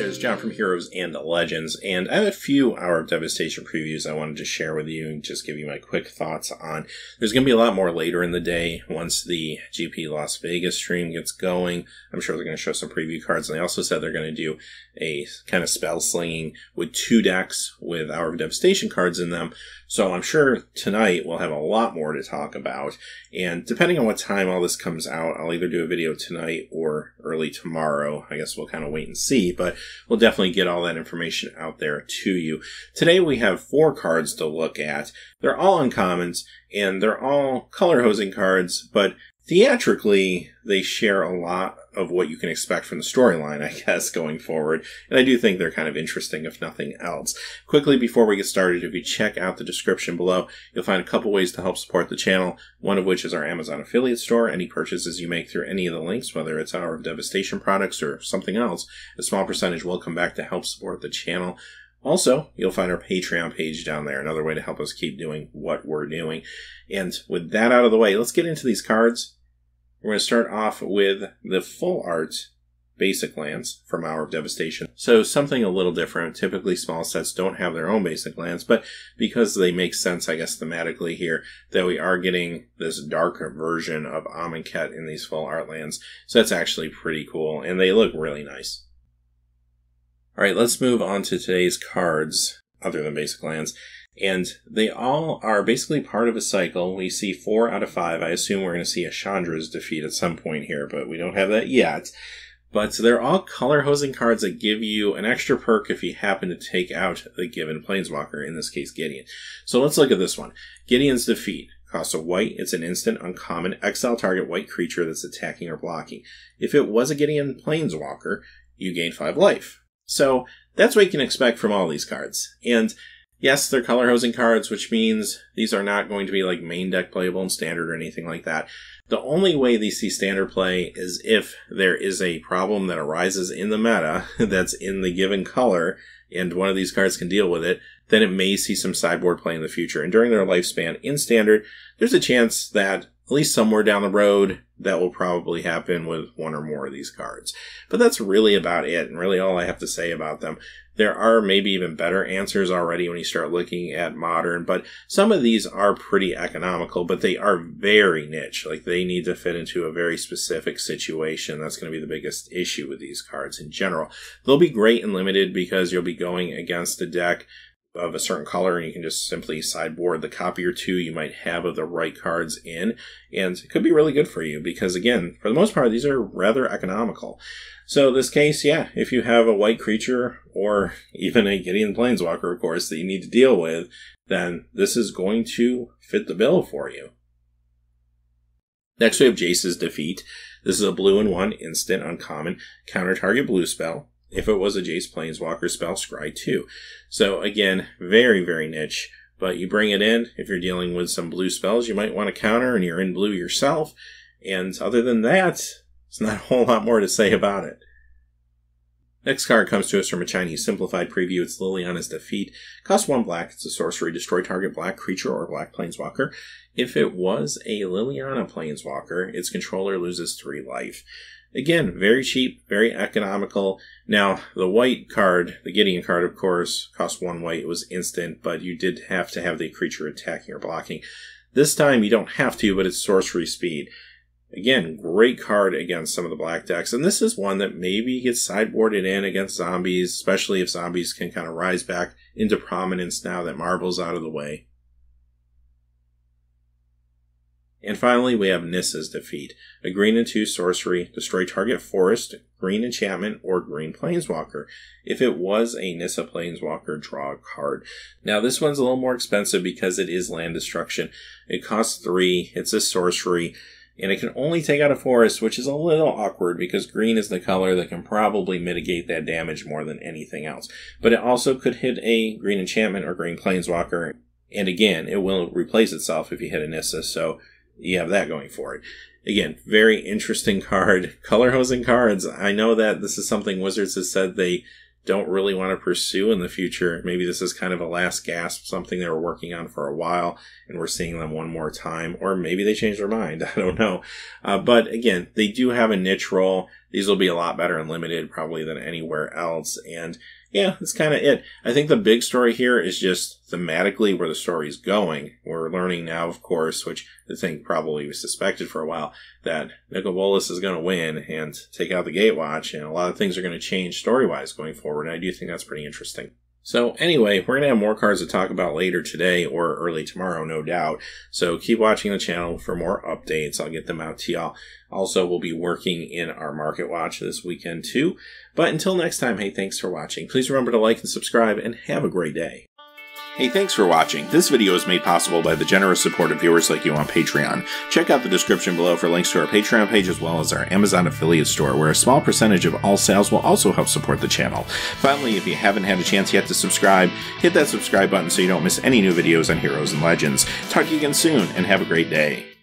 guys, John from Heroes and Legends, and I have a few Hour of Devastation previews I wanted to share with you and just give you my quick thoughts on. There's going to be a lot more later in the day once the GP Las Vegas stream gets going. I'm sure they're going to show some preview cards, and they also said they're going to do a kind of spell slinging with 2 decks with Hour of Devastation cards in them. So I'm sure tonight we'll have a lot more to talk about, and depending on what time all this comes out, I'll either do a video tonight or early tomorrow. I guess we'll kind of wait and see, but we'll definitely get all that information out there to you. Today we have 4 cards to look at. They're all uncommons, and they're all color hosing cards, but theatrically they share a lot of what you can expect from the storyline, I guess, going forward. And I do think they're kind of interesting, if nothing else. Quickly, before we get started, if you check out the description below, you'll find a couple ways to help support the channel, one of which is our Amazon affiliate store. Any purchases you make through any of the links, whether it's Hour of Devastation products or something else, a small percentage will come back to help support the channel. Also, you'll find our Patreon page down there, another way to help us keep doing what we're doing. And with that out of the way, let's get into these cards. We're going to start off with the full art basic lands from Hour of Devastation. So something a little different. Typically small sets don't have their own basic lands, but because they make sense, I guess, thematically here, that we are getting this darker version of Amonkhet in these full art lands. So that's actually pretty cool, and they look really nice. Alright, let's move on to today's cards, other than basic lands. And they all are basically part of a cycle. We see 4 out of 5. I assume we're going to see a Chandra's defeat at some point here, but we don't have that yet. But they're all color hosing cards that give you an extra perk if you happen to take out the given Planeswalker, in this case Gideon. So let's look at this one. Gideon's defeat. Costs a white, it's an instant, uncommon, exile target white creature that's attacking or blocking. If it was a Gideon Planeswalker, you gain 5 life. So that's what you can expect from all these cards. And yes, they're color hosing cards, which means these are not going to be like main deck playable in standard or anything like that. The only way these see standard play is if there is a problem that arises in the meta that's in the given color, and one of these cards can deal with it, then it may see some sideboard play in the future. And during their lifespan in standard, there's a chance that at least somewhere down the road, that will probably happen with 1 or more of these cards. But that's really about it, and really all I have to say about them. There are maybe even better answers already when you start looking at Modern, but some of these are pretty economical, but they are very niche. Like, they need to fit into a very specific situation. That's going to be the biggest issue with these cards in general. They'll be great and limited because you'll be going against a deck of a certain color, and you can just simply sideboard the copy or 2 you might have of the right cards in, and it could be really good for you because, again, for the most part, these are rather economical. So in this case, yeah, if you have a white creature, or even a Gideon Planeswalker, of course, that you need to deal with, then this is going to fit the bill for you. Next we have Jace's defeat. This is a blue and 1 instant uncommon, counter target blue spell. If it was a Jace Planeswalker spell, scry 2. So again, very, very niche, but you bring it in. If you're dealing with some blue spells you might want to counter and you're in blue yourself. And other than that, there's not a whole lot more to say about it. Next card comes to us from a Chinese simplified preview. It's Liliana's Defeat. Costs 1 black. It's a sorcery. Destroy target black creature or black planeswalker. If it was a Liliana Planeswalker, its controller loses 3 life. Again, very cheap, very economical. Now, the white card, the Gideon card, of course, cost 1 white. It was instant, but you did have to have the creature attacking or blocking. This time, you don't have to, but it's sorcery speed. Again, great card against some of the black decks, and this is one that maybe gets sideboarded in against zombies, especially if zombies can kind of rise back into prominence now that Marvel's out of the way. And finally, we have Nissa's Defeat. A green and 2 sorcery, destroy target forest, green enchantment, or green planeswalker. If it was a Nissa Planeswalker, draw a card. Now, this one's a little more expensive because it is land destruction. It costs 3, it's a sorcery, and it can only take out a forest, which is a little awkward because green is the color that can probably mitigate that damage more than anything else. But it also could hit a green enchantment or green planeswalker, and again, it will replace itself if you hit a Nissa, so you have that going for it. Again, very interesting card. Color hosing cards. I know that this is something Wizards has said they don't really want to pursue in the future. Maybe this is kind of a last gasp, something they were working on for a while, and we're seeing them one more time, or maybe they changed their mind. I don't know. But again, they do have a niche role. These will be a lot better in limited probably than anywhere else. And yeah, that's kind of it. I think the big story here is just thematically where the story's going. We're learning now, of course, which I think probably we suspected for a while, that Nicol Bolas is going to win and take out the Gatewatch, and a lot of things are going to change story-wise going forward, and I do think that's pretty interesting. So anyway, we're going to have more cards to talk about later today or early tomorrow, no doubt. So keep watching the channel for more updates. I'll get them out to y'all. Also, we'll be working in our Market Watch this weekend too. But until next time, hey, thanks for watching. Please remember to like and subscribe, and have a great day. Hey, thanks for watching. This video is made possible by the generous support of viewers like you on Patreon. Check out the description below for links to our Patreon page as well as our Amazon affiliate store, where a small percentage of all sales will also help support the channel. Finally, if you haven't had a chance yet to subscribe, hit that subscribe button so you don't miss any new videos on Heroes and Legends. Talk to you again soon, and have a great day.